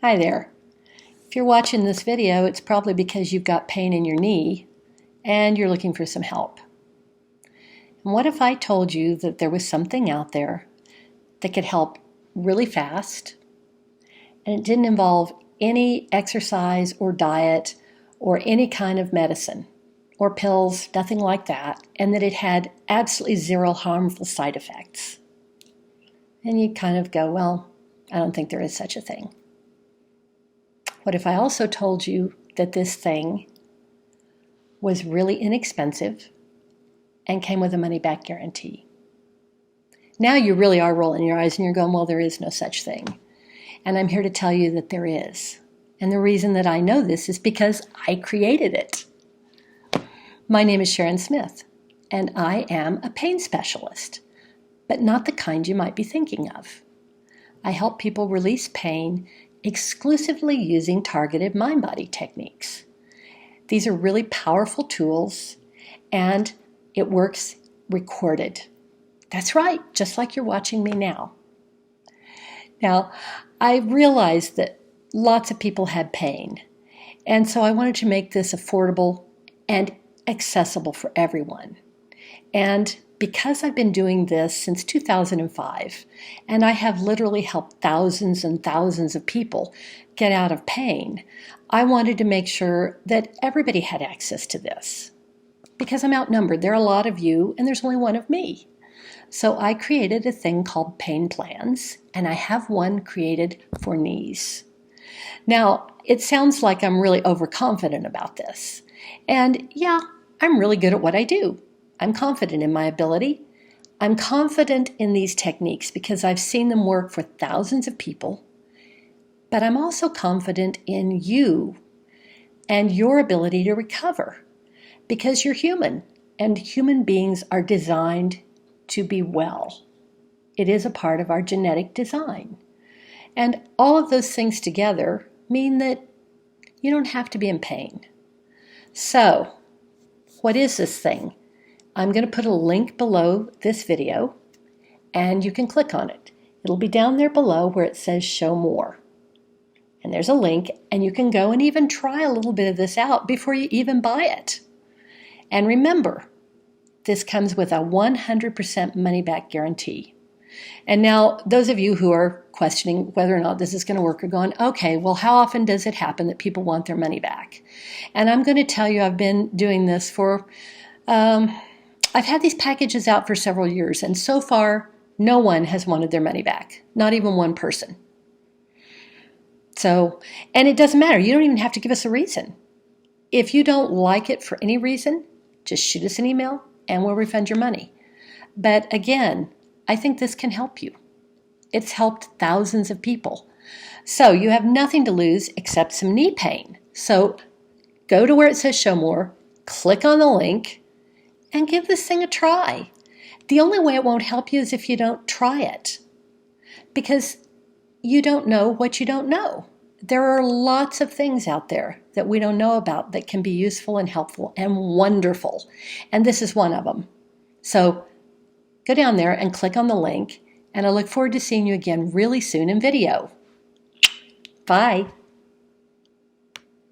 Hi there. If you're watching this video, it's probably because you've got pain in your knee and you're looking for some help. And what if I told you that there was something out there that could help really fast and it didn't involve any exercise or diet or any kind of medicine or pills, nothing like that, and that it had absolutely zero harmful side effects? And you kind of go, well, I don't think there is such a thing. What if I also told you that this thing was really inexpensive and came with a money-back guarantee? Now you really are rolling your eyes and you're going, well, there is no such thing. And I'm here to tell you that there is. And the reason that I know this is because I created it. My name is Sharon Smith, and I am a pain specialist, but not the kind you might be thinking of. I help people release pain exclusively using targeted mind-body techniques. These are really powerful tools, and it works recorded. That's right, just like you're watching me now. Now, I realized that lots of people had pain, and so I wanted to make this affordable and accessible for everyone. And because I've been doing this since 2005, and I have literally helped thousands and thousands of people get out of pain, I wanted to make sure that everybody had access to this. Because I'm outnumbered. There are a lot of you, and there's only one of me. So I created a thing called pain plans, and I have one created for knees. Now, it sounds like I'm really overconfident about this. And yeah, I'm really good at what I do. I'm confident in my ability. I'm confident in these techniques because I've seen them work for thousands of people. But I'm also confident in you and your ability to recover because you're human, and human beings are designed to be well. It is a part of our genetic design. And all of those things together mean that you don't have to be in pain. So, what is this thing? I'm going to put a link below this video, and you can click on it. It'll be down there below where it says show more. And there's a link, and you can go and even try a little bit of this out before you even buy it. And remember, this comes with a 100% money-back guarantee. And now, those of you who are questioning whether or not this is going to work are going, okay, well, how often does it happen that people want their money back? And I'm going to tell you, I've been doing this for I've had these packages out for several years, and so far, no one has wanted their money back, not even one person. So, and it doesn't matter. You don't even have to give us a reason. If you don't like it for any reason, just shoot us an email and we'll refund your money. But again, I think this can help you. It's helped thousands of people. So you have nothing to lose except some knee pain. So go to where it says show more, click on the link, and give this thing a try. The only way it won't help you is if you don't try it, because you don't know what you don't know. There are lots of things out there that we don't know about that can be useful and helpful and wonderful, and this is one of them. So go down there and click on the link, and I look forward to seeing you again really soon in video. Bye.